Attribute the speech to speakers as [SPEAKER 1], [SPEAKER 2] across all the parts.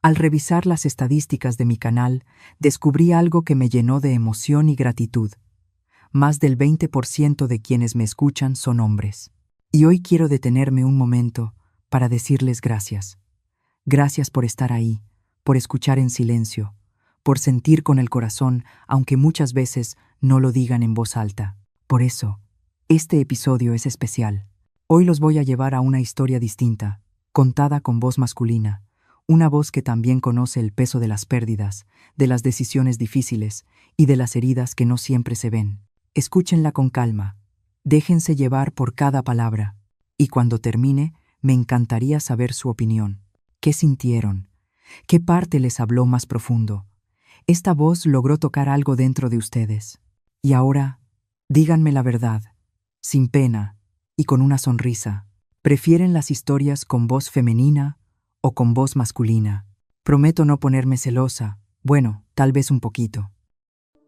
[SPEAKER 1] Al revisar las estadísticas de mi canal, descubrí algo que me llenó de emoción y gratitud. Más del 20% de quienes me escuchan son hombres. Y hoy quiero detenerme un momento para decirles gracias. Gracias por estar ahí, por escuchar en silencio, por sentir con el corazón, aunque muchas veces no lo digan en voz alta. Por eso, este episodio es especial. Hoy los voy a llevar a una historia distinta, contada con voz masculina, una voz que también conoce el peso de las pérdidas, de las decisiones difíciles y de las heridas que no siempre se ven. Escúchenla con calma, déjense llevar por cada palabra, y cuando termine, me encantaría saber su opinión. ¿Qué sintieron? ¿Qué parte les habló más profundo? Esta voz logró tocar algo dentro de ustedes. Y ahora, díganme la verdad, sin pena y con una sonrisa. ¿Prefieren las historias con voz femenina o con voz masculina? Prometo no ponerme celosa. Bueno, tal vez un poquito.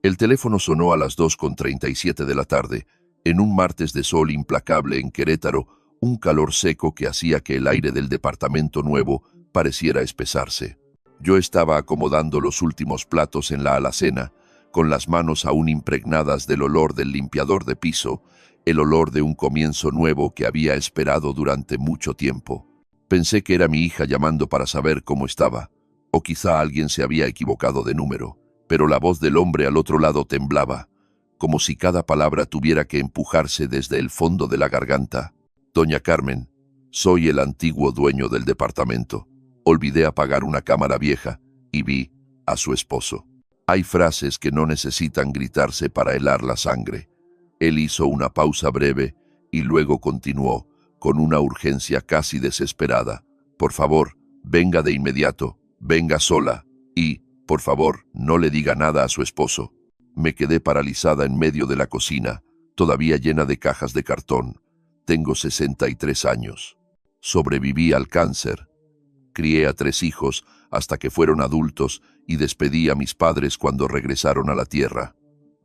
[SPEAKER 2] El teléfono sonó a las 2:37 de la tarde, en un martes de sol implacable en Querétaro, un calor seco que hacía que el aire del departamento nuevo pareciera espesarse. Yo estaba acomodando los últimos platos en la alacena, con las manos aún impregnadas del olor del limpiador de piso, el olor de un comienzo nuevo que había esperado durante mucho tiempo. Pensé que era mi hija llamando para saber cómo estaba, o quizá alguien se había equivocado de número, pero la voz del hombre al otro lado temblaba, como si cada palabra tuviera que empujarse desde el fondo de la garganta. Doña Carmen, soy el antiguo dueño del departamento. Olvidé apagar una cámara vieja y vi a su esposo. Hay frases que no necesitan gritarse para helar la sangre. Él hizo una pausa breve y luego continuó, con una urgencia casi desesperada. Por favor, venga de inmediato, venga sola y, por favor, no le diga nada a su esposo. Me quedé paralizada en medio de la cocina, todavía llena de cajas de cartón. Tengo 63 años. Sobreviví al cáncer. Crié a 3 hijos hasta que fueron adultos y despedí a mis padres cuando regresaron a la tierra.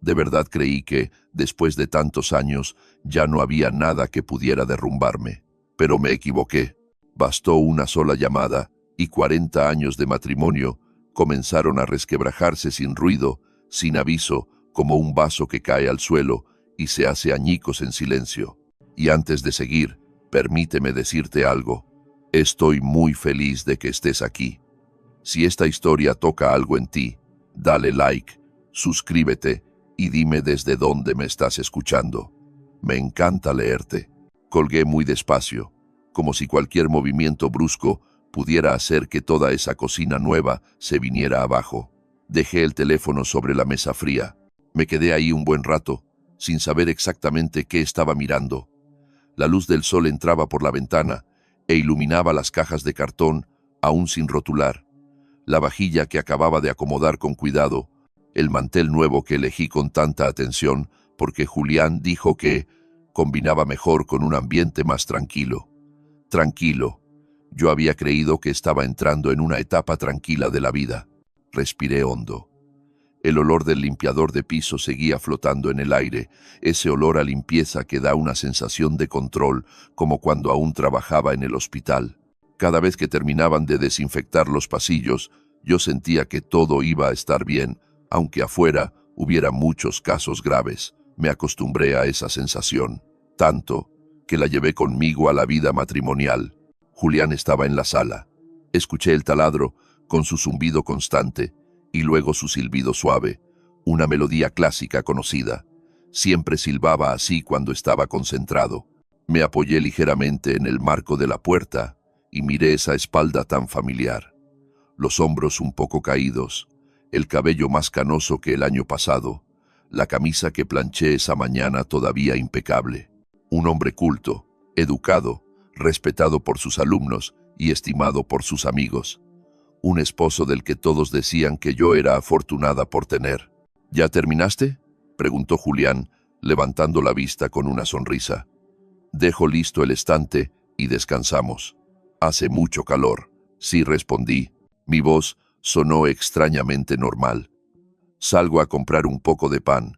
[SPEAKER 2] De verdad creí que, después de tantos años, ya no había nada que pudiera derrumbarme. Pero me equivoqué. Bastó una sola llamada y 40 años de matrimonio comenzaron a resquebrajarse sin ruido, sin aviso, como un vaso que cae al suelo y se hace añicos en silencio. Y antes de seguir, permíteme decirte algo. Estoy muy feliz de que estés aquí. Si esta historia toca algo en ti, dale like, suscríbete y dime desde dónde me estás escuchando. Me encanta leerte. Colgué muy despacio, como si cualquier movimiento brusco pudiera hacer que toda esa cocina nueva se viniera abajo. Dejé el teléfono sobre la mesa fría. Me quedé ahí un buen rato, sin saber exactamente qué estaba mirando. La luz del sol entraba por la ventana e iluminaba las cajas de cartón, aún sin rotular, la vajilla que acababa de acomodar con cuidado, el mantel nuevo que elegí con tanta atención porque Julián dijo que combinaba mejor con un ambiente más tranquilo. Tranquilo. Yo había creído que estaba entrando en una etapa tranquila de la vida. Respiré hondo. El olor del limpiador de piso seguía flotando en el aire, ese olor a limpieza que da una sensación de control, como cuando aún trabajaba en el hospital. Cada vez que terminaban de desinfectar los pasillos, yo sentía que todo iba a estar bien, aunque afuera hubiera muchos casos graves. Me acostumbré a esa sensación, tanto que la llevé conmigo a la vida matrimonial. Julián estaba en la sala. Escuché el taladro con su zumbido constante, y luego su silbido suave, una melodía clásica conocida. Siempre silbaba así cuando estaba concentrado. Me apoyé ligeramente en el marco de la puerta y miré esa espalda tan familiar. Los hombros un poco caídos, el cabello más canoso que el año pasado, la camisa que planché esa mañana todavía impecable. Un hombre culto, educado, respetado por sus alumnos y estimado por sus amigos. Un esposo del que todos decían que yo era afortunada por tener. ¿Ya terminaste?, preguntó Julián, levantando la vista con una sonrisa. Dejo listo el estante y descansamos. Hace mucho calor. Sí, respondí. Mi voz sonó extrañamente normal. Salgo a comprar un poco de pan.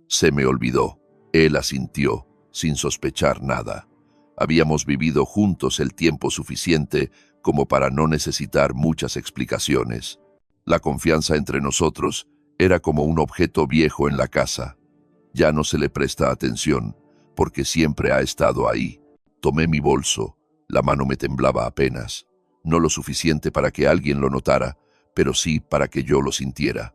[SPEAKER 2] Se me olvidó. Él asintió, sin sospechar nada. Habíamos vivido juntos el tiempo suficiente como para no necesitar muchas explicaciones. La confianza entre nosotros era como un objeto viejo en la casa. Ya no se le presta atención, porque siempre ha estado ahí. Tomé mi bolso, la mano me temblaba apenas. No lo suficiente para que alguien lo notara, pero sí para que yo lo sintiera.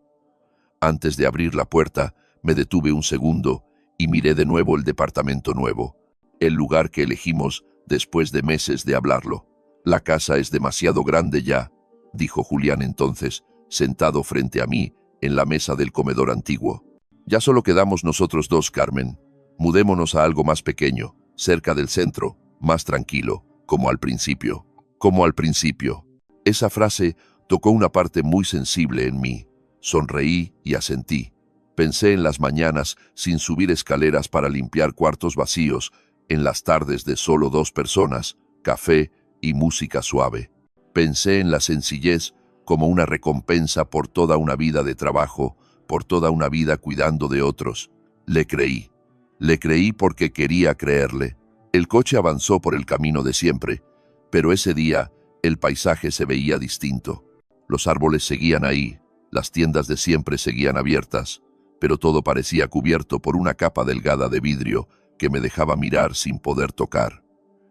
[SPEAKER 2] Antes de abrir la puerta, me detuve un segundo y miré de nuevo el departamento nuevo, el lugar que elegimos después de meses de hablarlo. La casa es demasiado grande ya, dijo Julián entonces, sentado frente a mí en la mesa del comedor antiguo. Ya solo quedamos nosotros dos, Carmen. Mudémonos a algo más pequeño, cerca del centro, más tranquilo, como al principio. Como al principio. Esa frase tocó una parte muy sensible en mí. Sonreí y asentí. Pensé en las mañanas sin subir escaleras para limpiar cuartos vacíos, en las tardes de solo dos personas, café y música suave. Pensé en la sencillez como una recompensa por toda una vida de trabajo, por toda una vida cuidando de otros. Le creí. Le creí porque quería creerle. El coche avanzó por el camino de siempre, pero ese día el paisaje se veía distinto. Los árboles seguían ahí, las tiendas de siempre seguían abiertas, pero todo parecía cubierto por una capa delgada de vidrio que me dejaba mirar sin poder tocar.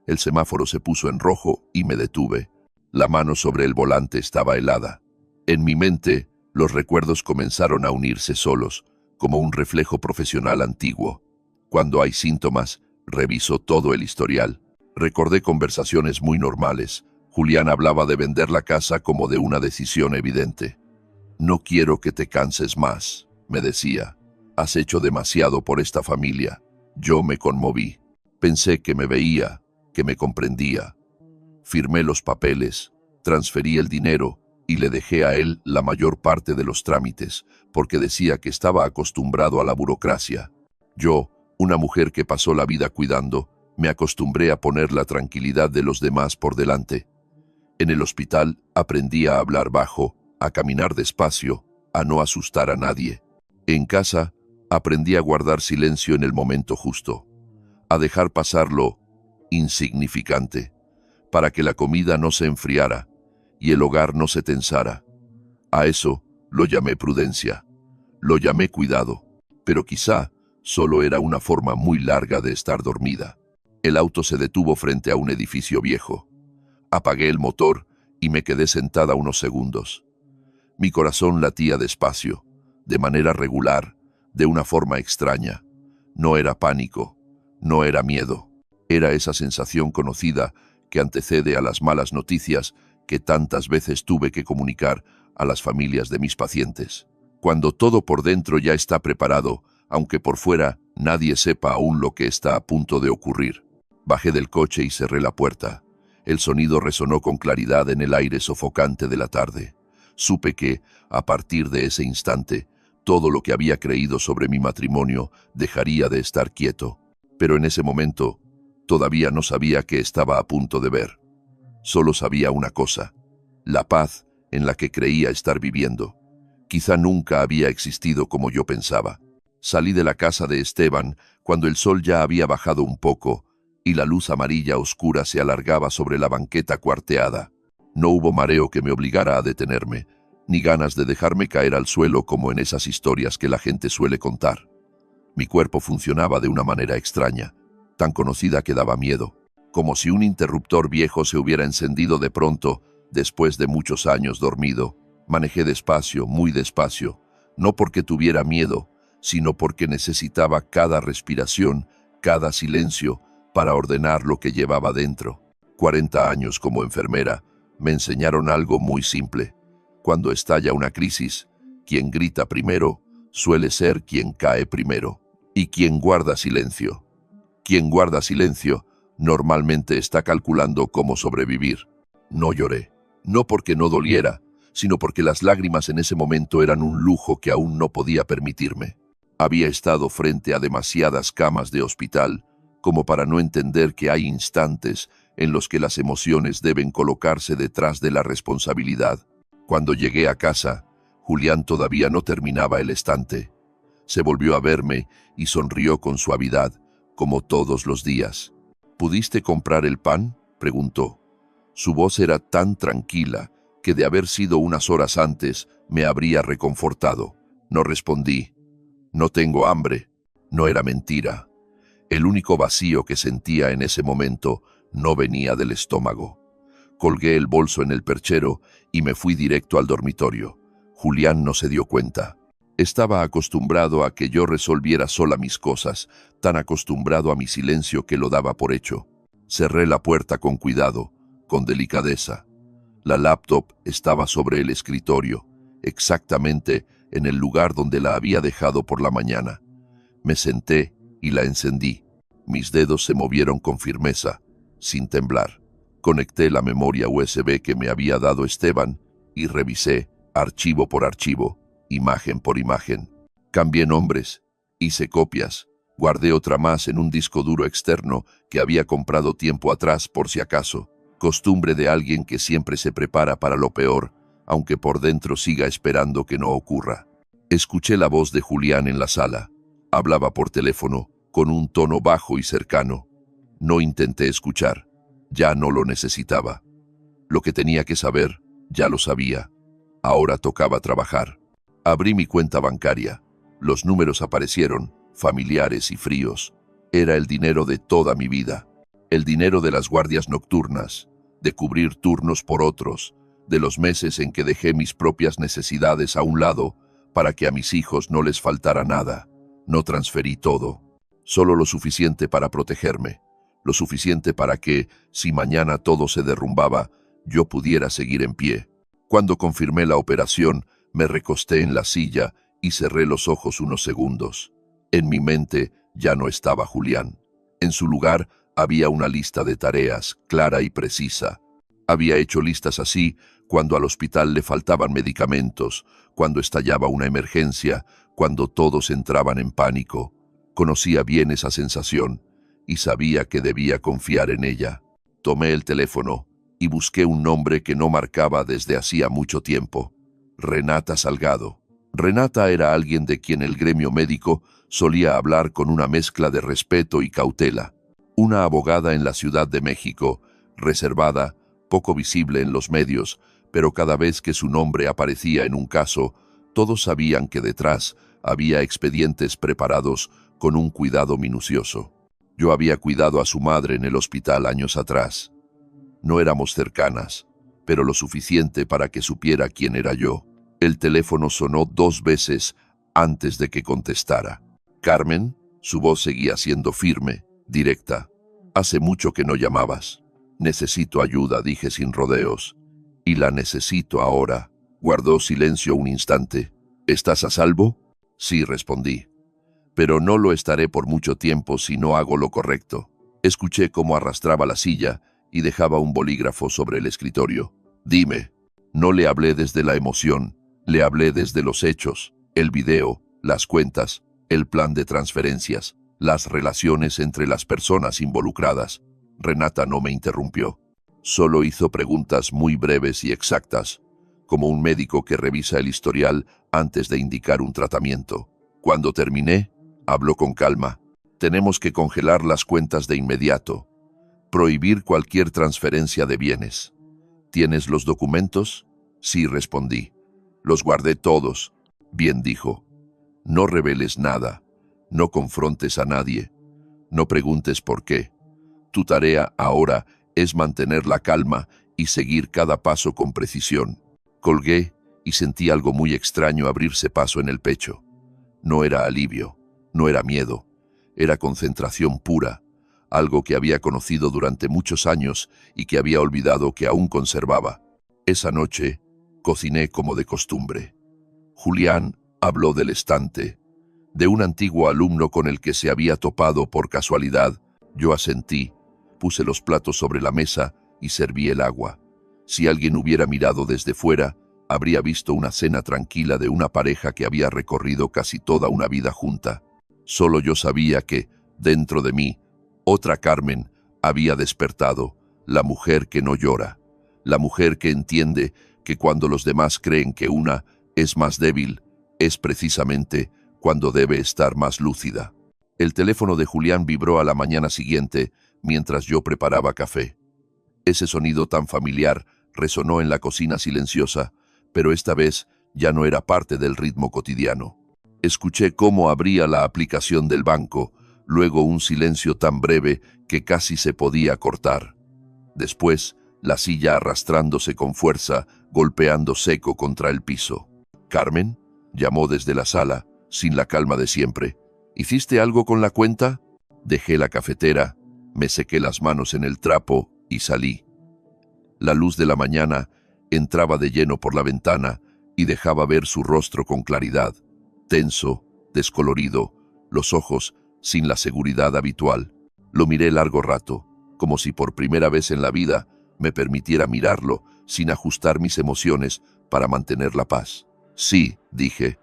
[SPEAKER 2] El semáforo se puso en rojo y me detuve. La mano sobre el volante estaba helada. En mi mente, los recuerdos comenzaron a unirse solos, como un reflejo profesional antiguo. Cuando hay síntomas, reviso todo el historial. Recordé conversaciones muy normales. Julián hablaba de vender la casa como de una decisión evidente. No quiero que te canses más, me decía. Has hecho demasiado por esta familia. Yo me conmoví. Pensé que me veía, que me comprendía. Firmé los papeles, transferí el dinero y le dejé a él la mayor parte de los trámites, porque decía que estaba acostumbrado a la burocracia. Yo, una mujer que pasó la vida cuidando, me acostumbré a poner la tranquilidad de los demás por delante. En el hospital aprendí a hablar bajo, a caminar despacio, a no asustar a nadie. En casa aprendí a guardar silencio en el momento justo, a dejar pasar lo insignificante, para que la comida no se enfriara y el hogar no se tensara. A eso lo llamé prudencia, lo llamé cuidado, pero quizá solo era una forma muy larga de estar dormida. El auto se detuvo frente a un edificio viejo. Apagué el motor y me quedé sentada unos segundos. Mi corazón latía despacio, de manera regular, de una forma extraña. No era pánico, no era miedo. Era esa sensación conocida que antecede a las malas noticias que tantas veces tuve que comunicar a las familias de mis pacientes. Cuando todo por dentro ya está preparado, aunque por fuera nadie sepa aún lo que está a punto de ocurrir. Bajé del coche y cerré la puerta. El sonido resonó con claridad en el aire sofocante de la tarde. Supe que, a partir de ese instante, todo lo que había creído sobre mi matrimonio dejaría de estar quieto. Pero en ese momento, todavía no sabía qué estaba a punto de ver. Solo sabía una cosa: la paz en la que creía estar viviendo. Quizá nunca había existido como yo pensaba. Salí de la casa de Esteban cuando el sol ya había bajado un poco y la luz amarilla oscura se alargaba sobre la banqueta cuarteada. No hubo mareo que me obligara a detenerme, ni ganas de dejarme caer al suelo como en esas historias que la gente suele contar. Mi cuerpo funcionaba de una manera extraña, tan conocida que daba miedo, como si un interruptor viejo se hubiera encendido de pronto, después de muchos años dormido. Manejé despacio, muy despacio, no porque tuviera miedo, sino porque necesitaba cada respiración, cada silencio, para ordenar lo que llevaba dentro. 40 años como enfermera me enseñaron algo muy simple. Cuando estalla una crisis, quien grita primero suele ser quien cae primero. Y quien guarda silencio normalmente está calculando cómo sobrevivir. No lloré, no porque no doliera, sino porque las lágrimas en ese momento eran un lujo que aún no podía permitirme. Había estado frente a demasiadas camas de hospital como para no entender que hay instantes en los que las emociones deben colocarse detrás de la responsabilidad. Cuando llegué a casa, Julián todavía no terminaba el estante. Se volvió a verme y sonrió con suavidad, como todos los días. ¿Pudiste comprar el pan?, preguntó. Su voz era tan tranquila que de haber sido unas horas antes me habría reconfortado. No respondí. No tengo hambre. No era mentira. El único vacío que sentía en ese momento no venía del estómago. Colgué el bolso en el perchero y me fui directo al dormitorio. Julián no se dio cuenta. Estaba acostumbrado a que yo resolviera sola mis cosas, tan acostumbrado a mi silencio que lo daba por hecho. Cerré la puerta con cuidado, con delicadeza. La laptop estaba sobre el escritorio, exactamente en el lugar donde la había dejado por la mañana. Me senté y la encendí. Mis dedos se movieron con firmeza, sin temblar. Conecté la memoria USB que me había dado Esteban y revisé archivo por archivo, imagen por imagen. Cambié nombres, hice copias, guardé otra más en un disco duro externo que había comprado tiempo atrás por si acaso. Costumbre de alguien que siempre se prepara para lo peor, aunque por dentro siga esperando que no ocurra. Escuché la voz de Julián en la sala. Hablaba por teléfono, con un tono bajo y cercano. No intenté escuchar. Ya no lo necesitaba. Lo que tenía que saber, ya lo sabía. Ahora tocaba trabajar. Abrí mi cuenta bancaria. Los números aparecieron, familiares y fríos. Era el dinero de toda mi vida. El dinero de las guardias nocturnas, de cubrir turnos por otros, de los meses en que dejé mis propias necesidades a un lado para que a mis hijos no les faltara nada. No transferí todo, solo lo suficiente para protegerme, lo suficiente para que, si mañana todo se derrumbaba, yo pudiera seguir en pie. Cuando confirmé la operación, me recosté en la silla y cerré los ojos unos segundos. En mi mente ya no estaba Julián. En su lugar había una lista de tareas, clara y precisa. Había hecho listas así cuando al hospital le faltaban medicamentos, cuando estallaba una emergencia, cuando todos entraban en pánico. Conocía bien esa sensación y sabía que debía confiar en ella. Tomé el teléfono y busqué un nombre que no marcaba desde hacía mucho tiempo. Renata Salgado. Renata era alguien de quien el gremio médico solía hablar con una mezcla de respeto y cautela. Una abogada en la Ciudad de México, reservada, poco visible en los medios, pero cada vez que su nombre aparecía en un caso, todos sabían que detrás había expedientes preparados con un cuidado minucioso. Yo había cuidado a su madre en el hospital años atrás. No éramos cercanas, pero lo suficiente para que supiera quién era yo. El teléfono sonó 2 veces antes de que contestara. «Carmen», su voz seguía siendo firme, directa. «Hace mucho que no llamabas. Necesito ayuda», dije sin rodeos. «Y la necesito ahora». Guardó silencio un instante. «¿Estás a salvo?» «Sí», respondí. «Pero no lo estaré por mucho tiempo si no hago lo correcto». Escuché cómo arrastraba la silla y dejaba un bolígrafo sobre el escritorio. «Dime». No le hablé desde la emoción, le hablé desde los hechos, el video, las cuentas, el plan de transferencias, las relaciones entre las personas involucradas. Renata no me interrumpió. Solo hizo preguntas muy breves y exactas, como un médico que revisa el historial antes de indicar un tratamiento. Cuando terminé, habló con calma. «Tenemos que congelar las cuentas de inmediato. Prohibir cualquier transferencia de bienes». «¿Tienes los documentos?» «Sí», respondí. «Los guardé todos». «Bien», dijo. «No reveles nada. No confrontes a nadie. No preguntes por qué. Tu tarea ahora es mantener la calma y seguir cada paso con precisión». Colgué y sentí algo muy extraño abrirse paso en el pecho. No era alivio, no era miedo, era concentración pura, algo que había conocido durante muchos años y que había olvidado que aún conservaba. Esa noche cociné como de costumbre. Julián habló del estante, de un antiguo alumno con el que se había topado por casualidad. Yo asentí, puse los platos sobre la mesa y serví el agua. Si alguien hubiera mirado desde fuera, habría visto una cena tranquila de una pareja que había recorrido casi toda una vida junta. Solo yo sabía que, dentro de mí, otra Carmen había despertado, la mujer que no llora, la mujer que entiende que cuando los demás creen que una es más débil, es precisamente cuando debe estar más lúcida. El teléfono de Julián vibró a la mañana siguiente mientras yo preparaba café. Ese sonido tan familiar resonó en la cocina silenciosa, pero esta vez ya no era parte del ritmo cotidiano. Escuché cómo abría la aplicación del banco, luego un silencio tan breve que casi se podía cortar. Después, la silla arrastrándose con fuerza, golpeando seco contra el piso. «¿Carmen?», llamó desde la sala, sin la calma de siempre. «¿Hiciste algo con la cuenta?». Dejé la cafetera, me sequé las manos en el trapo y salí. La luz de la mañana entraba de lleno por la ventana y dejaba ver su rostro con claridad, tenso, descolorido, los ojos sin la seguridad habitual. Lo miré largo rato, como si por primera vez en la vida me permitiera mirarlo sin ajustar mis emociones para mantener la paz. «Sí», dije.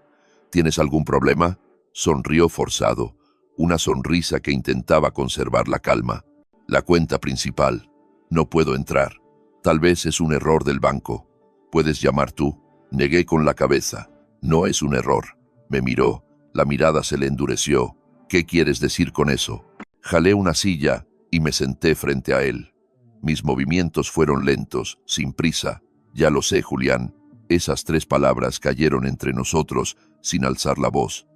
[SPEAKER 2] «¿Tienes algún problema?». Sonrió forzado, una sonrisa que intentaba conservar la calma. «La cuenta principal. No puedo entrar. Tal vez es un error del banco. ¿Puedes llamar tú?». Negué con la cabeza. «No es un error». Me miró, la mirada se le endureció. «¿Qué quieres decir con eso?». Jalé una silla y me senté frente a él. Mis movimientos fueron lentos, sin prisa. «Ya lo sé, Julián». Esas 3 palabras cayeron entre nosotros sin alzar la voz,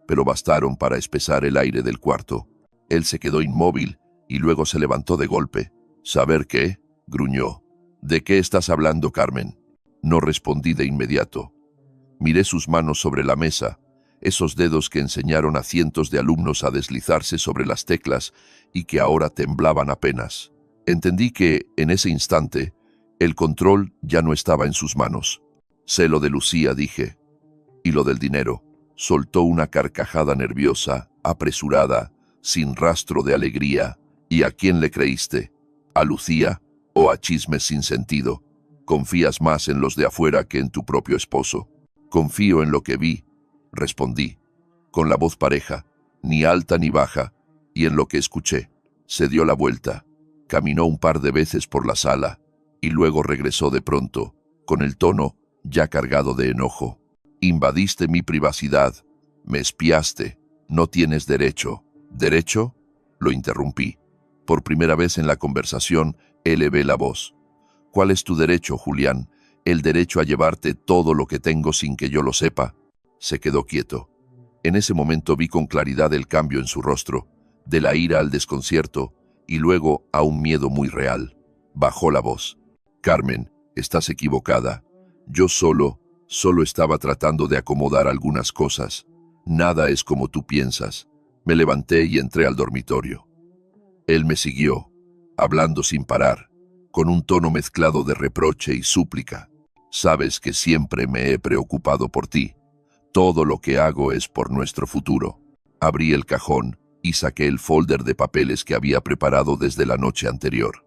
[SPEAKER 2] pero bastaron para espesar el aire del cuarto. Él se quedó inmóvil y luego se levantó de golpe. «¿Saber qué?», gruñó. «¿De qué estás hablando, Carmen?». No respondí de inmediato. Miré sus manos sobre la mesa, esos dedos que enseñaron a cientos de alumnos a deslizarse sobre las teclas y que ahora temblaban apenas. Entendí que, en ese instante, el control ya no estaba en sus manos. «Sé lo de Lucía», dije. «Y lo del dinero». Soltó una carcajada nerviosa, apresurada, sin rastro de alegría. «¿Y a quién le creíste? ¿A Lucía o a chismes sin sentido? Confías más en los de afuera que en tu propio esposo». «Confío en lo que vi», respondí, con la voz pareja, ni alta ni baja, y en lo que escuché. Se dio la vuelta, caminó un par de veces por la sala, y luego regresó de pronto, con el tono ya cargado de enojo. «Invadiste mi privacidad, me espiaste, no tienes derecho». «¿Derecho?», lo interrumpí. Por primera vez en la conversación, elevé la voz. «¿Cuál es tu derecho, Julián? ¿El derecho a llevarte todo lo que tengo sin que yo lo sepa?». Se quedó quieto. En ese momento vi con claridad el cambio en su rostro, de la ira al desconcierto y luego a un miedo muy real. Bajó la voz. «Carmen, estás equivocada. Yo solo estaba tratando de acomodar algunas cosas. Nada es como tú piensas». Me levanté y entré al dormitorio. Él me siguió, hablando sin parar, con un tono mezclado de reproche y súplica. «Sabes que siempre me he preocupado por ti. Todo lo que hago es por nuestro futuro». Abrí el cajón y saqué el folder de papeles que había preparado desde la noche anterior.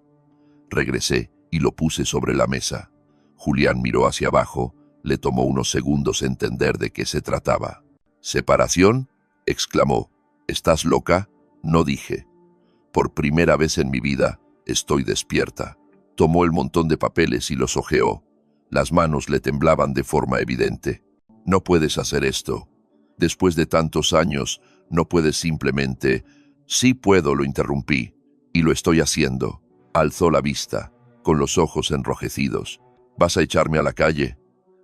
[SPEAKER 2] Regresé y lo puse sobre la mesa. Julián miró hacia abajo, le tomó unos segundos entender de qué se trataba. «¿Separación?», exclamó. «¿Estás loca?». No dije. «Por primera vez en mi vida estoy despierta». Tomó el montón de papeles y los hojeó. Las manos le temblaban de forma evidente. «No puedes hacer esto. Después de tantos años, no puedes simplemente...». «Sí puedo», lo interrumpí, «y lo estoy haciendo». Alzó la vista, con los ojos enrojecidos. «¿Vas a echarme a la calle?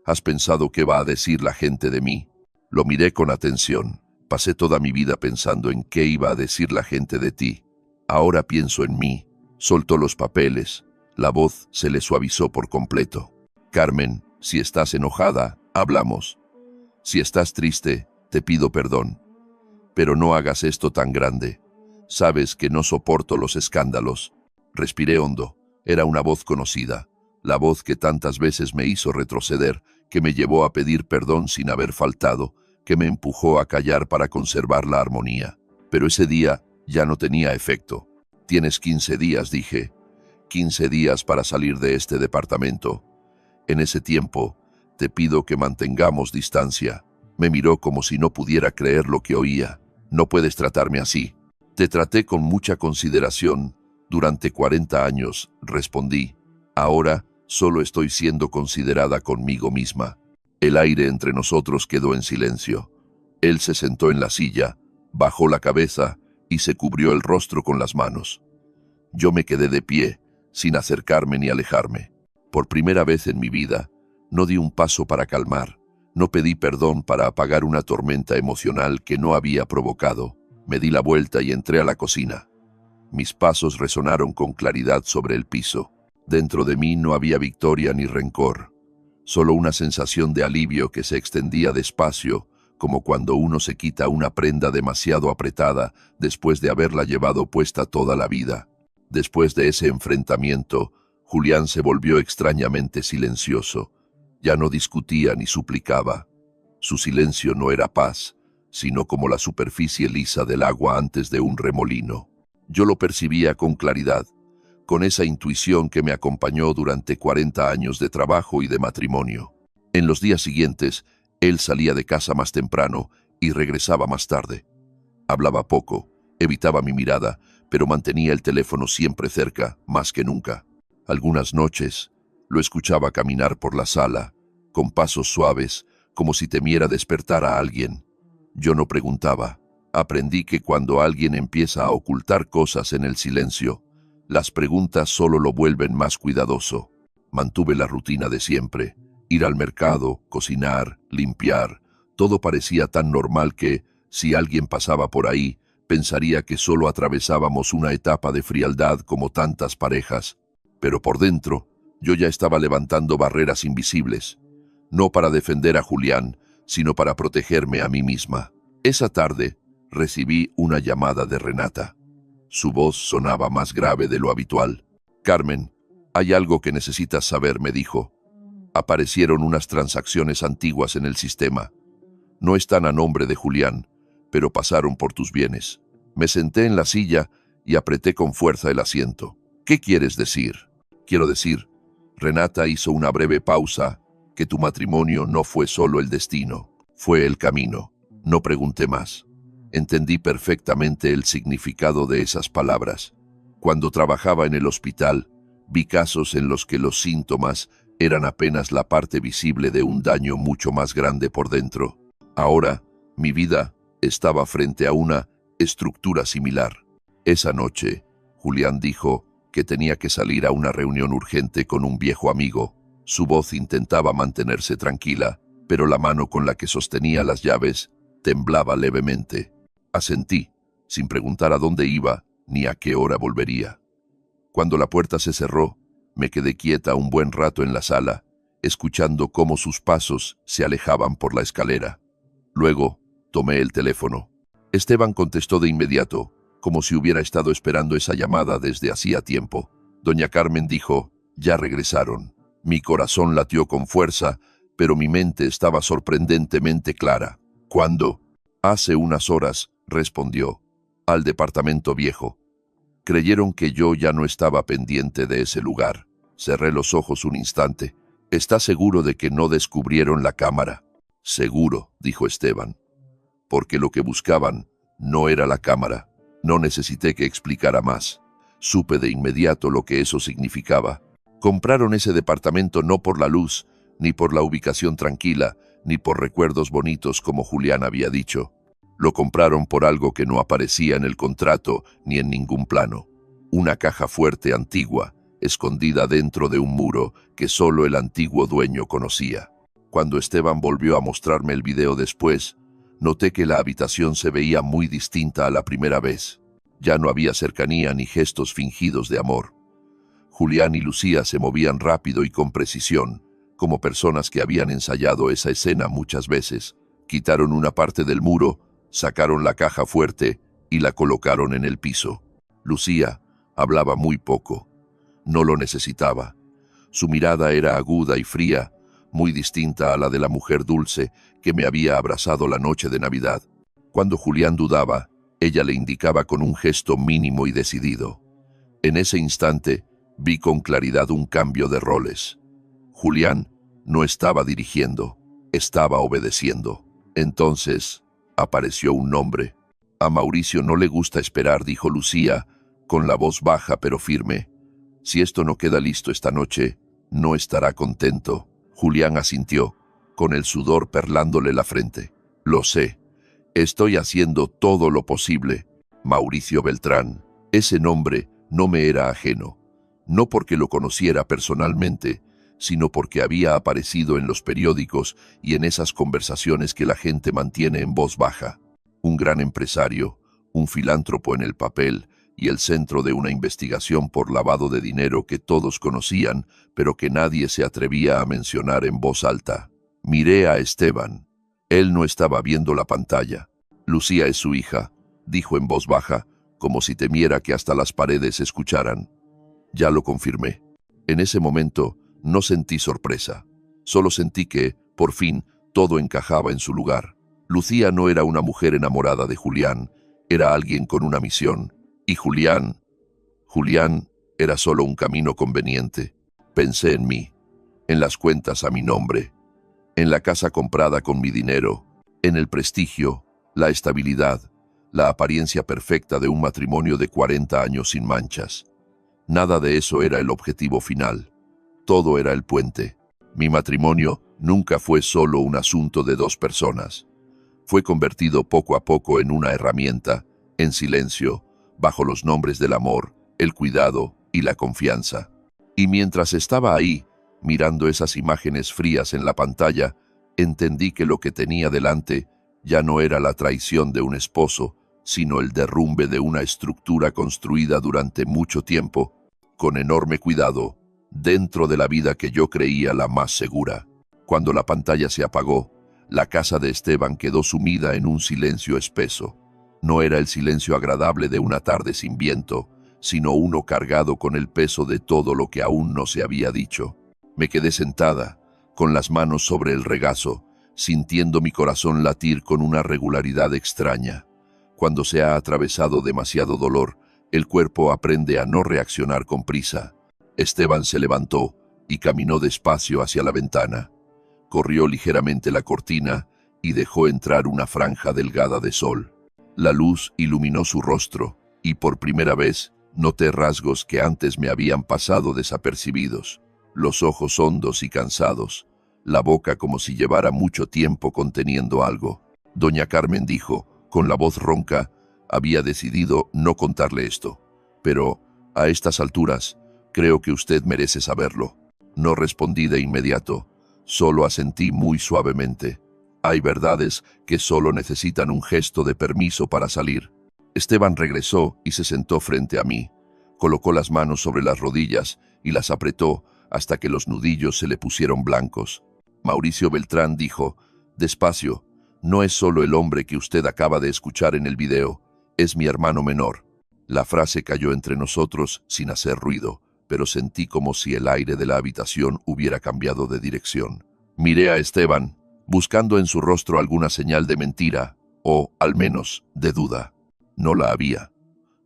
[SPEAKER 2] ¿Has pensado qué va a decir la gente de mí?». Lo miré con atención. «Pasé toda mi vida pensando en qué iba a decir la gente de ti. Ahora pienso en mí». Soltó los papeles. La voz se le suavizó por completo. «Carmen, si estás enojada, hablamos. Si estás triste, te pido perdón. Pero no hagas esto tan grande. Sabes que no soporto los escándalos». Respiré hondo. Era una voz conocida. La voz que tantas veces me hizo retroceder, que me llevó a pedir perdón sin haber faltado, que me empujó a callar para conservar la armonía. Pero ese día ya no tenía efecto. «Tienes 15 días», dije. 15 días para salir de este departamento. En ese tiempo, te pido que mantengamos distancia». Me miró como si no pudiera creer lo que oía. «No puedes tratarme así». «Te traté con mucha consideración durante 40 años», respondí. «Ahora solo estoy siendo considerada conmigo misma». El aire entre nosotros quedó en silencio. Él se sentó en la silla, bajó la cabeza y se cubrió el rostro con las manos. Yo me quedé de pie, sin acercarme ni alejarme. Por primera vez en mi vida, no di un paso para calmar, no pedí perdón para apagar una tormenta emocional que no había provocado. Me di la vuelta y entré a la cocina. Mis pasos resonaron con claridad sobre el piso. Dentro de mí no había victoria ni rencor, solo una sensación de alivio que se extendía despacio, como cuando uno se quita una prenda demasiado apretada después de haberla llevado puesta toda la vida. Después de ese enfrentamiento, Julián se volvió extrañamente silencioso. Ya no discutía ni suplicaba. Su silencio no era paz, sino como la superficie lisa del agua antes de un remolino. Yo lo percibía con claridad, con esa intuición que me acompañó durante 40 años de trabajo y de matrimonio. En los días siguientes, él salía de casa más temprano y regresaba más tarde. Hablaba poco, evitaba mi mirada, pero mantenía el teléfono siempre cerca, más que nunca. Algunas noches, lo escuchaba caminar por la sala, con pasos suaves, como si temiera despertar a alguien. Yo no preguntaba. Aprendí que cuando alguien empieza a ocultar cosas en el silencio, las preguntas solo lo vuelven más cuidadoso. Mantuve la rutina de siempre. Ir al mercado, cocinar, limpiar. Todo parecía tan normal que, si alguien pasaba por ahí, pensaría que solo atravesábamos una etapa de frialdad como tantas parejas. Pero por dentro, yo ya estaba levantando barreras invisibles. No para defender a Julián, sino para protegerme a mí misma. Esa tarde, recibí una llamada de Renata. Su voz sonaba más grave de lo habitual. «Carmen, hay algo que necesitas saber», me dijo. Aparecieron unas transacciones antiguas en el sistema. No están a nombre de Julián, pero pasaron por tus bienes. Me senté en la silla y apreté con fuerza el asiento. «¿Qué quieres decir?» «Quiero decir», Renata hizo una breve pausa, «que tu matrimonio no fue solo el destino, fue el camino». No pregunté más. Entendí perfectamente el significado de esas palabras. Cuando trabajaba en el hospital, vi casos en los que los síntomas eran apenas la parte visible de un daño mucho más grande por dentro. Ahora, mi vida estaba frente a una estructura similar. Esa noche, Julián dijo que tenía que salir a una reunión urgente con un viejo amigo. Su voz intentaba mantenerse tranquila, pero la mano con la que sostenía las llaves temblaba levemente. Asentí, sin preguntar a dónde iba ni a qué hora volvería. Cuando la puerta se cerró, me quedé quieta un buen rato en la sala, escuchando cómo sus pasos se alejaban por la escalera. Luego, tomé el teléfono. Esteban contestó de inmediato, como si hubiera estado esperando esa llamada desde hacía tiempo. Doña Carmen dijo, «Ya regresaron». Mi corazón latió con fuerza, pero mi mente estaba sorprendentemente clara. «¿Cuándo?» «Hace unas horas», respondió, «al departamento viejo». Creyeron que yo ya no estaba pendiente de ese lugar. Cerré los ojos un instante. «¿Estás seguro de que no descubrieron la cámara?» «Seguro», dijo Esteban, «porque lo que buscaban no era la cámara». No necesité que explicara más. Supe de inmediato lo que eso significaba. Compraron ese departamento no por la luz, ni por la ubicación tranquila, ni por recuerdos bonitos como Julián había dicho. Lo compraron por algo que no aparecía en el contrato ni en ningún plano. Una caja fuerte antigua, escondida dentro de un muro que solo el antiguo dueño conocía. Cuando Esteban volvió a mostrarme el video después, noté que la habitación se veía muy distinta a la primera vez. Ya no había cercanía ni gestos fingidos de amor. Julián y Lucía se movían rápido y con precisión, como personas que habían ensayado esa escena muchas veces. Quitaron una parte del muro, sacaron la caja fuerte y la colocaron en el piso. Lucía hablaba muy poco. No lo necesitaba. Su mirada era aguda y fría, muy distinta a la de la mujer dulce que me había abrazado la noche de Navidad. Cuando Julián dudaba, ella le indicaba con un gesto mínimo y decidido. En ese instante, vi con claridad un cambio de roles. Julián no estaba dirigiendo, estaba obedeciendo. Entonces, apareció un nombre. «A Mauricio no le gusta esperar», dijo Lucía, con la voz baja pero firme. «Si esto no queda listo esta noche, no estará contento». Julián asintió, con el sudor perlándole la frente. «Lo sé. Estoy haciendo todo lo posible». Mauricio Beltrán. Ese nombre no me era ajeno. no porque lo conociera personalmente, sino porque había aparecido en los periódicos y en esas conversaciones que la gente mantiene en voz baja. Un gran empresario, un filántropo en el papel y el centro de una investigación por lavado de dinero que todos conocían, pero que nadie se atrevía a mencionar en voz alta. Miré a Esteban. Él no estaba viendo la pantalla. Lucía es su hija, dijo en voz baja, como si temiera que hasta las paredes escucharan. Ya lo confirmé. En ese momento no sentí sorpresa. Solo sentí que, por fin, todo encajaba en su lugar. Lucía no era una mujer enamorada de Julián, era alguien con una misión. Y Julián era solo un camino conveniente. Pensé en mí, en las cuentas a mi nombre, en la casa comprada con mi dinero, en el prestigio, la estabilidad, la apariencia perfecta de un matrimonio de 40 años sin manchas. Nada de eso era el objetivo final. Todo era el puente. Mi matrimonio nunca fue solo un asunto de dos personas. Fue convertido poco a poco en una herramienta, en silencio, bajo los nombres del amor, el cuidado y la confianza. Y mientras estaba ahí, mirando esas imágenes frías en la pantalla, entendí que lo que tenía delante ya no era la traición de un esposo, sino el derrumbe de una estructura construida durante mucho tiempo, con enorme cuidado, dentro de la vida que yo creía la más segura. Cuando la pantalla se apagó, la casa de Esteban quedó sumida en un silencio espeso. No era el silencio agradable de una tarde sin viento, sino uno cargado con el peso de todo lo que aún no se había dicho. Me quedé sentada, con las manos sobre el regazo, sintiendo mi corazón latir con una regularidad extraña. Cuando se ha atravesado demasiado dolor, el cuerpo aprende a no reaccionar con prisa. Esteban se levantó y caminó despacio hacia la ventana. Corrió ligeramente la cortina y dejó entrar una franja delgada de sol. La luz iluminó su rostro y por primera vez noté rasgos que antes me habían pasado desapercibidos. Los ojos hondos y cansados, la boca como si llevara mucho tiempo conteniendo algo. Doña Carmen dijo, con la voz ronca, había decidido no contarle esto. Pero, a estas alturas, creo que usted merece saberlo. No respondí de inmediato, solo asentí muy suavemente. Hay verdades que solo necesitan un gesto de permiso para salir. Esteban regresó y se sentó frente a mí. Colocó las manos sobre las rodillas y las apretó hasta que los nudillos se le pusieron blancos. Mauricio Beltrán dijo, despacio, no es solo el hombre que usted acaba de escuchar en el video, es mi hermano menor. La frase cayó entre nosotros sin hacer ruido, pero sentí como si el aire de la habitación hubiera cambiado de dirección. Miré a Esteban, buscando en su rostro alguna señal de mentira, o, al menos, de duda. No la había.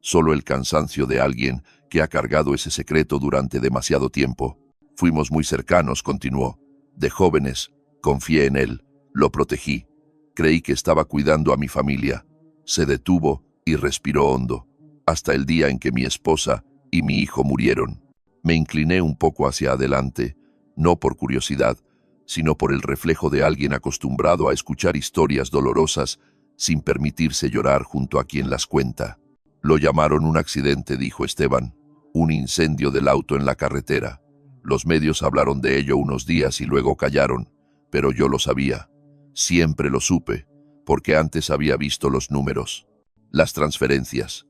[SPEAKER 2] Solo el cansancio de alguien que ha cargado ese secreto durante demasiado tiempo. Fuimos muy cercanos, continuó. De jóvenes, confié en él, lo protegí. Creí que estaba cuidando a mi familia. Se detuvo y respiró hondo, hasta el día en que mi esposa y mi hijo murieron. Me incliné un poco hacia adelante, no por curiosidad, sino por el reflejo de alguien acostumbrado a escuchar historias dolorosas sin permitirse llorar junto a quien las cuenta. Lo llamaron un accidente, dijo Esteban, un incendio del auto en la carretera. Los medios hablaron de ello unos días y luego callaron, pero yo lo sabía. Siempre lo supe, porque antes había visto los números, las transferencias,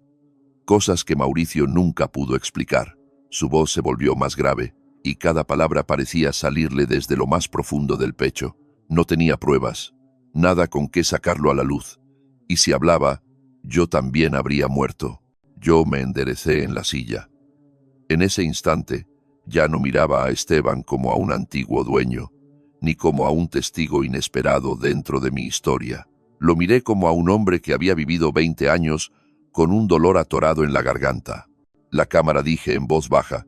[SPEAKER 2] cosas que Mauricio nunca pudo explicar. Su voz se volvió más grave, y cada palabra parecía salirle desde lo más profundo del pecho. No tenía pruebas, nada con qué sacarlo a la luz, y si hablaba, yo también habría muerto. Yo me enderecé en la silla. En ese instante, ya no miraba a Esteban como a un antiguo dueño, ni como a un testigo inesperado dentro de mi historia. Lo miré como a un hombre que había vivido 20 años con un dolor atorado en la garganta. La cámara, dije en voz baja.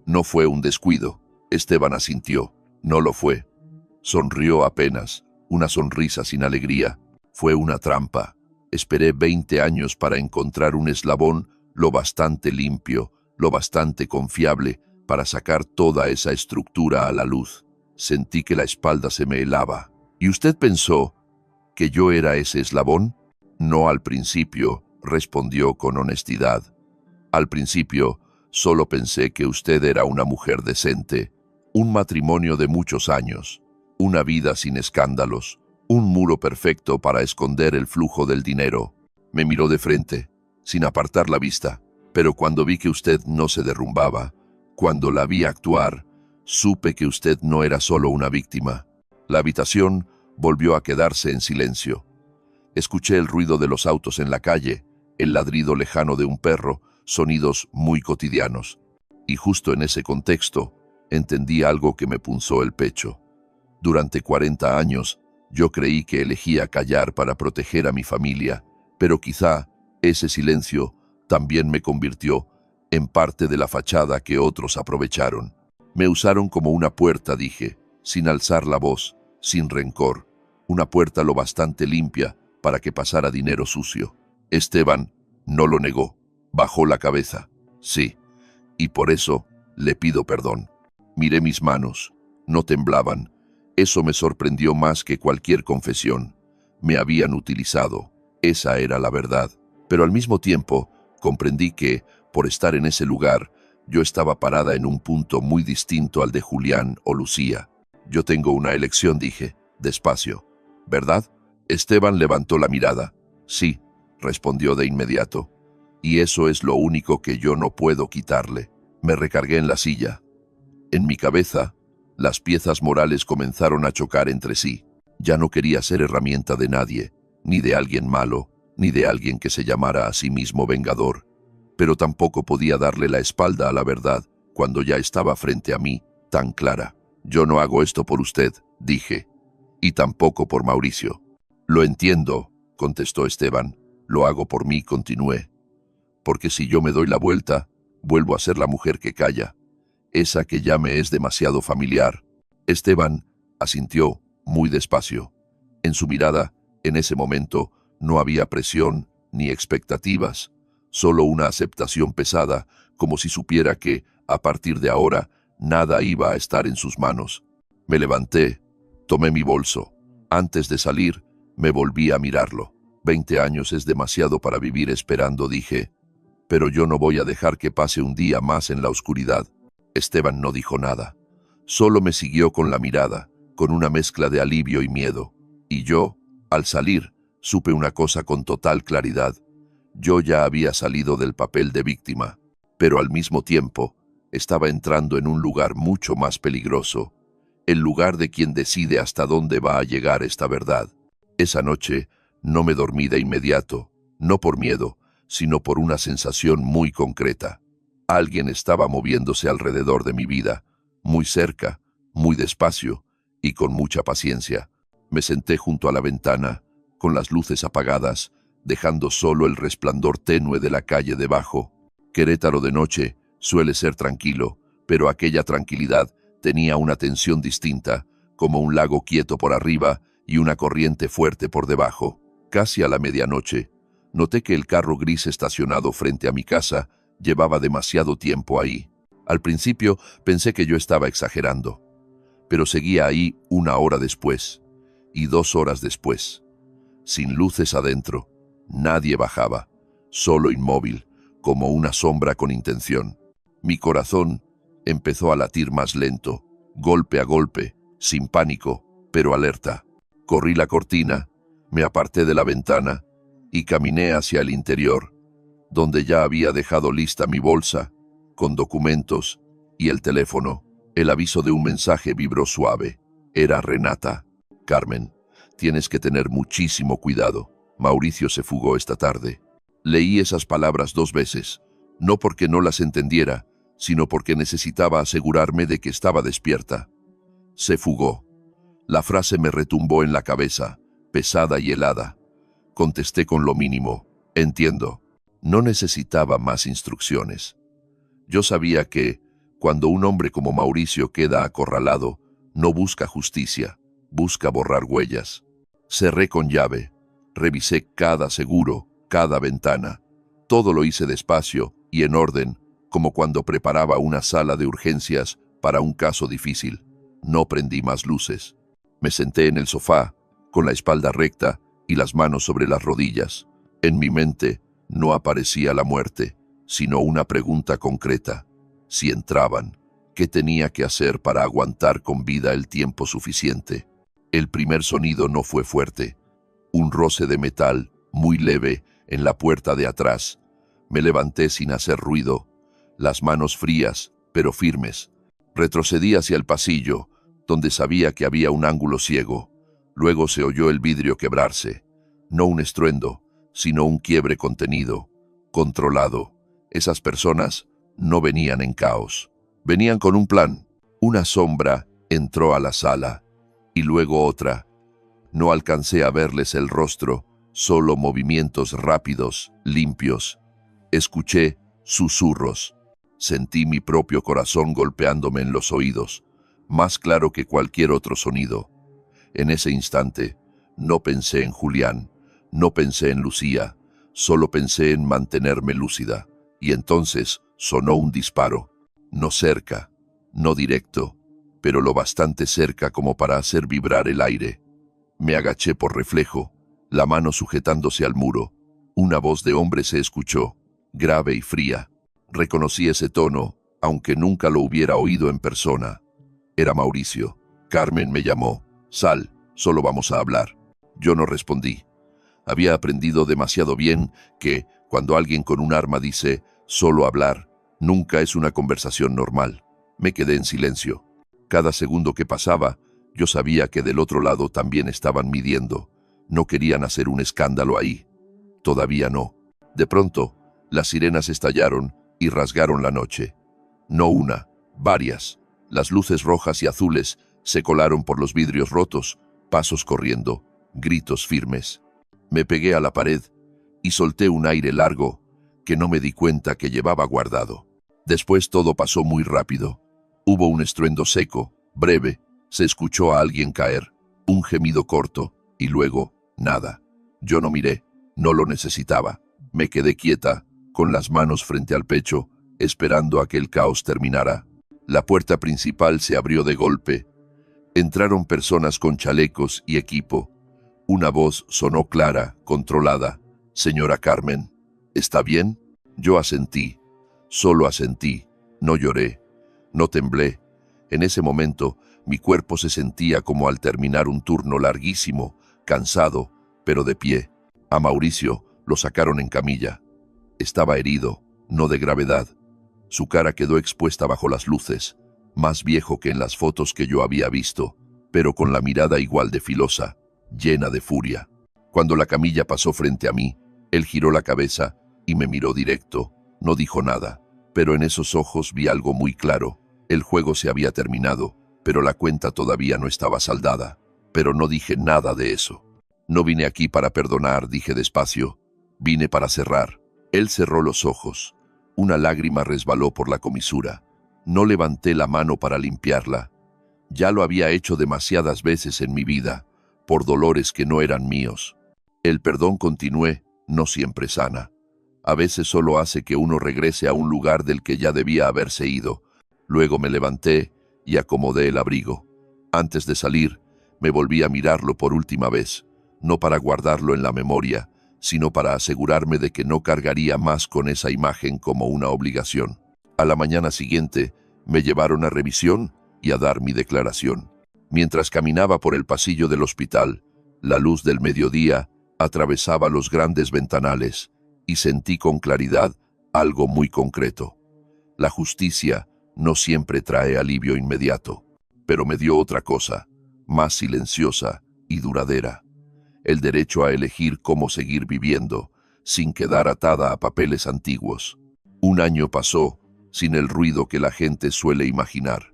[SPEAKER 2] No fue un descuido. Esteban asintió. No lo fue. Sonrió apenas, una sonrisa sin alegría. Fue una trampa. Esperé 20 años para encontrar un eslabón lo bastante limpio, lo bastante confiable para sacar toda esa estructura a la luz. Sentí que la espalda se me helaba. ¿Y usted pensó que yo era ese eslabón? No al principio, respondió con honestidad. Al principio, Solo pensé que usted era una mujer decente, un matrimonio de muchos años, una vida sin escándalos, un muro perfecto para esconder el flujo del dinero. Me miró de frente, sin apartar la vista, pero cuando vi que usted no se derrumbaba, cuando la vi actuar, supe que usted no era solo una víctima. La habitación volvió a quedarse en silencio. Escuché el ruido de los autos en la calle, el ladrido lejano de un perro, sonidos muy cotidianos. Y justo en ese contexto, entendí algo que me punzó el pecho. Durante 40 años, yo creí que elegía callar para proteger a mi familia, pero quizá ese silencio también me convirtió en parte de la fachada que otros aprovecharon. Me usaron como una puerta, dije, sin alzar la voz, sin rencor. Una puerta lo bastante limpia para que pasara dinero sucio. Esteban no lo negó. Bajó la cabeza. Sí, y por eso le pido perdón. Miré mis manos. No temblaban. Eso me sorprendió más que cualquier confesión. Me habían utilizado. Esa era la verdad. Pero al mismo tiempo, comprendí que, por estar en ese lugar, yo estaba parada en un punto muy distinto al de Julián o Lucía. Yo tengo una elección, dije, despacio. ¿Verdad? Esteban levantó la mirada. Sí, respondió de inmediato. Y eso es lo único que yo no puedo quitarle. Me recargué en la silla. En mi cabeza, las piezas morales comenzaron a chocar entre sí. Ya no quería ser herramienta de nadie, ni de alguien malo, ni de alguien que se llamara a sí mismo vengador. Pero tampoco podía darle la espalda a la verdad cuando ya estaba frente a mí, tan clara. Yo no hago esto por usted, dije, y tampoco por Mauricio. Lo entiendo, contestó Esteban. Lo hago por mí, continué. Porque si yo me doy la vuelta, vuelvo a ser la mujer que calla, esa que ya me es demasiado familiar. Esteban asintió muy despacio. En su mirada, en ese momento, no había presión ni expectativas, solo una aceptación pesada, como si supiera que, a partir de ahora, nada iba a estar en sus manos. Me levanté, tomé mi bolso. Antes de salir, me volví a mirarlo. 20 años es demasiado para vivir esperando, dije. Pero yo no voy a dejar que pase un día más en la oscuridad. Esteban no dijo nada. Solo me siguió con la mirada, con una mezcla de alivio y miedo. Y yo, al salir, supe una cosa con total claridad. Yo ya había salido del papel de víctima, pero al mismo tiempo estaba entrando en un lugar mucho más peligroso, el lugar de quien decide hasta dónde va a llegar esta verdad. Esa noche no me dormí de inmediato, no por miedo, sino por una sensación muy concreta. Alguien estaba moviéndose alrededor de mi vida, muy cerca, muy despacio y con mucha paciencia. Me senté junto a la ventana, con las luces apagadas, dejando solo el resplandor tenue de la calle debajo. Querétaro de noche suele ser tranquilo, pero aquella tranquilidad tenía una tensión distinta, como un lago quieto por arriba y una corriente fuerte por debajo. Casi a la medianoche, noté que el carro gris estacionado frente a mi casa llevaba demasiado tiempo ahí. Al principio pensé que yo estaba exagerando, pero seguía ahí 1 hora después, y 2 horas después. Sin luces adentro, nadie bajaba, solo inmóvil, como una sombra con intención. Mi corazón empezó a latir más lento, golpe a golpe, sin pánico, pero alerta. Corrí la cortina, me aparté de la ventana y caminé hacia el interior, donde ya había dejado lista mi bolsa, con documentos y el teléfono. El aviso de un mensaje vibró suave. Era Renata. Carmen, tienes que tener muchísimo cuidado. Mauricio se fugó esta tarde. Leí esas palabras 2 veces, no porque no las entendiera, sino porque necesitaba asegurarme de que estaba despierta. Se fugó. La frase me retumbó en la cabeza, pesada y helada. Contesté con lo mínimo. Entiendo. No necesitaba más instrucciones. Yo sabía que, cuando un hombre como Mauricio queda acorralado, no busca justicia, busca borrar huellas. Cerré con llave. Revisé cada seguro, cada ventana. Todo lo hice despacio y en orden, como cuando preparaba una sala de urgencias para un caso difícil. No prendí más luces. Me senté en el sofá, con la espalda recta y las manos sobre las rodillas. En mi mente no aparecía la muerte, sino una pregunta concreta. Si entraban, ¿qué tenía que hacer para aguantar con vida el tiempo suficiente? El primer sonido no fue fuerte. Un roce de metal, muy leve, en la puerta de atrás. Me levanté sin hacer ruido, las manos frías, pero firmes. Retrocedí hacia el pasillo, donde sabía que había un ángulo ciego. Luego se oyó el vidrio quebrarse. No un estruendo, sino un quiebre contenido, controlado. Esas personas no venían en caos. Venían con un plan. Una sombra entró a la sala, y luego otra. No alcancé a verles el rostro, solo movimientos rápidos, limpios. Escuché susurros. Sentí mi propio corazón golpeándome en los oídos, más claro que cualquier otro sonido. En ese instante, no pensé en Julián, no pensé en Lucía, solo pensé en mantenerme lúcida. Y entonces sonó un disparo. No cerca, no directo, pero lo bastante cerca como para hacer vibrar el aire. Me agaché por reflejo, la mano sujetándose al muro. Una voz de hombre se escuchó, grave y fría. Reconocí ese tono, aunque nunca lo hubiera oído en persona. Era Mauricio. Carmen me llamó. Sal, solo vamos a hablar. Yo no respondí. Había aprendido demasiado bien que, cuando alguien con un arma dice solo hablar, nunca es una conversación normal. Me quedé en silencio. Cada segundo que pasaba, yo sabía que del otro lado también estaban midiendo. No querían hacer un escándalo ahí. Todavía no. De pronto, las sirenas estallaron y rasgaron la noche. No una, varias. Las luces rojas y azules se colaron por los vidrios rotos, pasos corriendo, gritos firmes. Me pegué a la pared y solté un aire largo que no me di cuenta que llevaba guardado. Después todo pasó muy rápido. Hubo un estruendo seco, breve, se escuchó a alguien caer, un gemido corto, y luego, nada. Yo no miré, no lo necesitaba. Me quedé quieta, con las manos frente al pecho, esperando a que el caos terminara. La puerta principal se abrió de golpe. Entraron personas con chalecos y equipo. Una voz sonó clara, controlada. «Señora Carmen, ¿está bien?» Yo asentí, solo asentí. No lloré, no temblé. En ese momento, mi cuerpo se sentía como al terminar un turno larguísimo, cansado, pero de pie. A Mauricio lo sacaron en camilla. Estaba herido, no de gravedad. Su cara quedó expuesta bajo las luces, más viejo que en las fotos que yo había visto, pero con la mirada igual de filosa, llena de furia. Cuando la camilla pasó frente a mí, él giró la cabeza y me miró directo. No dijo nada, pero en esos ojos vi algo muy claro. El juego se había terminado, pero la cuenta todavía no estaba saldada. Pero no dije nada de eso. No vine aquí para perdonar, dije despacio. Vine para cerrar. Él cerró los ojos. Una lágrima resbaló por la comisura. No levanté la mano para limpiarla. Ya lo había hecho demasiadas veces en mi vida, por dolores que no eran míos. El perdón, continué, no siempre sana. A veces solo hace que uno regrese a un lugar del que ya debía haberse ido. Luego me levanté y acomodé el abrigo. Antes de salir, me volví a mirarlo por última vez, no para guardarlo en la memoria, sino para asegurarme de que no cargaría más con esa imagen como una obligación. A la mañana siguiente, me llevaron a revisión y a dar mi declaración. Mientras caminaba por el pasillo del hospital, la luz del mediodía atravesaba los grandes ventanales y sentí con claridad algo muy concreto. La justicia no siempre trae alivio inmediato, pero me dio otra cosa, más silenciosa y duradera: el derecho a elegir cómo seguir viviendo, sin quedar atada a papeles antiguos. Un año pasó sin el ruido que la gente suele imaginar.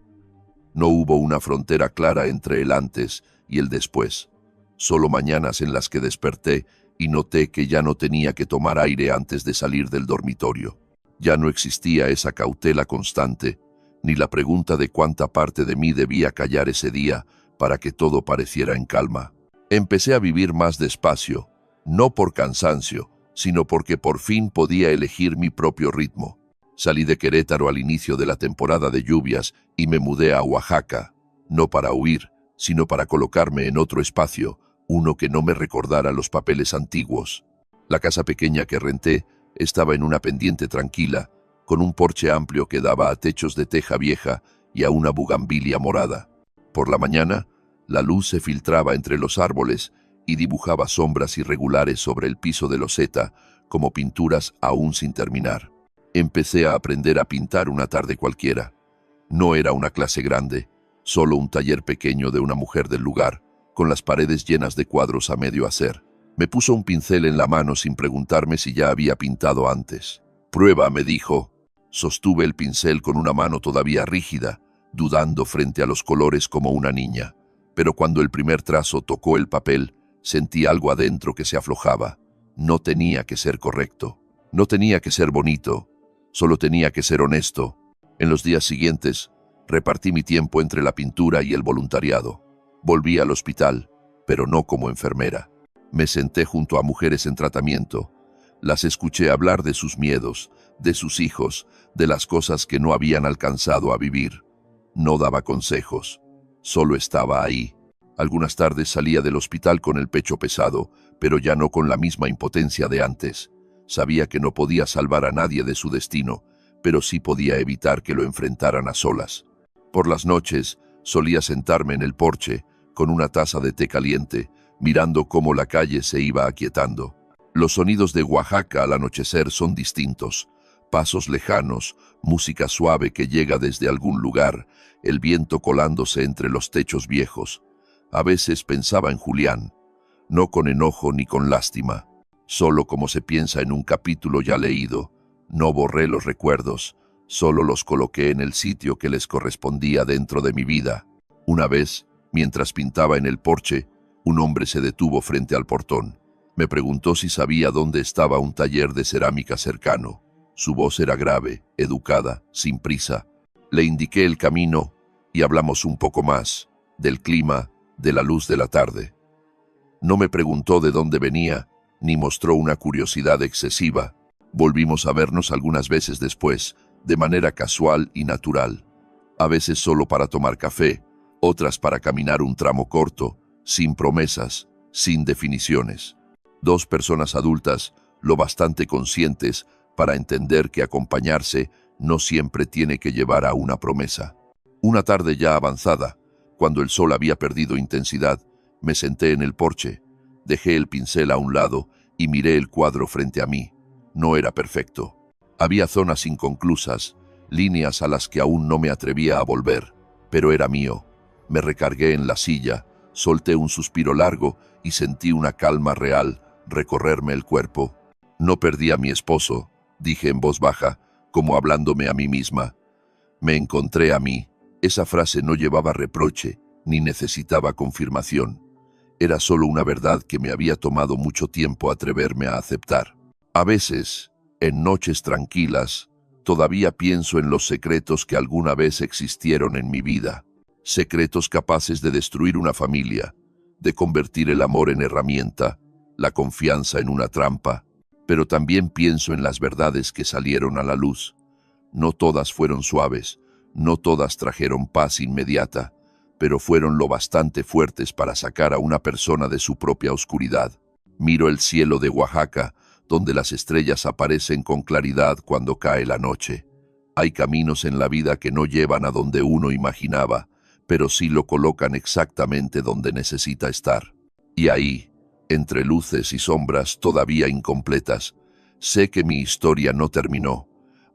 [SPEAKER 2] No hubo una frontera clara entre el antes y el después. Solo mañanas en las que desperté y noté que ya no tenía que tomar aire antes de salir del dormitorio. Ya no existía esa cautela constante, ni la pregunta de cuánta parte de mí debía callar ese día para que todo pareciera en calma. Empecé a vivir más despacio, no por cansancio, sino porque por fin podía elegir mi propio ritmo. Salí de Querétaro al inicio de la temporada de lluvias y me mudé a Oaxaca, no para huir, sino para colocarme en otro espacio, uno que no me recordara los papeles antiguos. La casa pequeña que renté Estaba en una pendiente tranquila, con un porche amplio que daba a techos de teja vieja y a una bugambilia morada. Por la mañana, la luz se filtraba entre los árboles y dibujaba sombras irregulares sobre el piso de loseta, como pinturas aún sin terminar. Empecé a aprender a pintar una tarde cualquiera. No era una clase grande, solo un taller pequeño de una mujer del lugar, con las paredes llenas de cuadros a medio hacer. Me puso un pincel en la mano sin preguntarme si ya había pintado antes. «Prueba», me dijo. Sostuve el pincel con una mano todavía rígida, dudando frente a los colores como una niña. Pero cuando el primer trazo tocó el papel, sentí algo adentro que se aflojaba. No tenía que ser correcto. No tenía que ser bonito. Solo tenía que ser honesto. En los días siguientes, repartí mi tiempo entre la pintura y el voluntariado. Volví al hospital, pero no como enfermera. Me senté junto a mujeres en tratamiento. Las escuché hablar de sus miedos, de sus hijos, de las cosas que no habían alcanzado a vivir. No daba consejos, solo estaba ahí. Algunas tardes salía del hospital con el pecho pesado, pero ya no con la misma impotencia de antes. Sabía que no podía salvar a nadie de su destino, pero sí podía evitar que lo enfrentaran a solas. Por las noches solía sentarme en el porche, con una taza de té caliente, mirando cómo la calle se iba aquietando. Los sonidos de Oaxaca al anochecer son distintos. Pasos lejanos, música suave que llega desde algún lugar, el viento colándose entre los techos viejos. A veces pensaba en Julián, no con enojo ni con lástima, solo como se piensa en un capítulo ya leído. No borré los recuerdos, solo los coloqué en el sitio que les correspondía dentro de mi vida. Una vez, mientras pintaba en el porche, un hombre se detuvo frente al portón. Me preguntó si sabía dónde estaba un taller de cerámica cercano. Su voz era grave, educada, sin prisa. Le indiqué el camino y hablamos un poco más, del clima, de la luz de la tarde. No me preguntó de dónde venía, ni mostró una curiosidad excesiva. Volvimos a vernos algunas veces después, de manera casual y natural. A veces solo para tomar café, otras para caminar un tramo corto, sin promesas, sin definiciones. Dos personas adultas, lo bastante conscientes para entender que acompañarse no siempre tiene que llevar a una promesa. Una tarde ya avanzada, cuando el sol había perdido intensidad, me senté en el porche, dejé el pincel a un lado y miré el cuadro frente a mí. No era perfecto. Había zonas inconclusas, líneas a las que aún no me atrevía a volver, pero era mío. Me recargué en la silla, solté un suspiro largo y sentí una calma real recorrerme el cuerpo. No perdí a mi esposo, dije en voz baja, como hablándome a mí misma. Me encontré a mí. Esa frase no llevaba reproche, ni necesitaba confirmación. Era solo una verdad que me había tomado mucho tiempo atreverme a aceptar. A veces, en noches tranquilas, todavía pienso en los secretos que alguna vez existieron en mi vida. Secretos capaces de destruir una familia, de convertir el amor en herramienta, la confianza en una trampa. Pero también pienso en las verdades que salieron a la luz. No todas fueron suaves, no todas trajeron paz inmediata, pero fueron lo bastante fuertes para sacar a una persona de su propia oscuridad. Miro el cielo de Oaxaca, donde las estrellas aparecen con claridad cuando cae la noche. Hay caminos en la vida que no llevan a donde uno imaginaba, pero sí lo colocan exactamente donde necesita estar. Y ahí, entre luces y sombras todavía incompletas, sé que mi historia no terminó.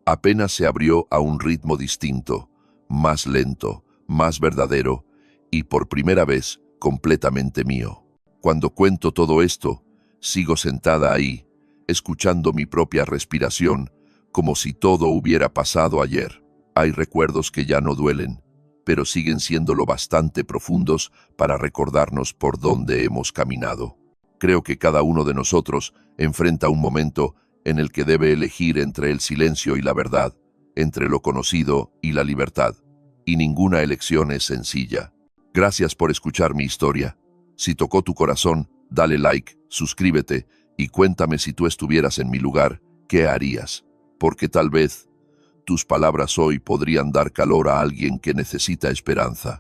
[SPEAKER 2] Apenas se abrió a un ritmo distinto, más lento, más verdadero, y por primera vez completamente mío. Cuando cuento todo esto, sigo sentada ahí, escuchando mi propia respiración, como si todo hubiera pasado ayer. Hay recuerdos que ya no duelen, pero siguen siendo lo bastante profundos para recordarnos por dónde hemos caminado. Creo que cada uno de nosotros enfrenta un momento en el que debe elegir entre el silencio y la verdad, entre lo conocido y la libertad, y ninguna elección es sencilla. Gracias por escuchar mi historia. Si tocó tu corazón, dale like, suscríbete y cuéntame si tú estuvieras en mi lugar, ¿qué harías? Porque tal vez tus palabras hoy podrían dar calor a alguien que necesita esperanza.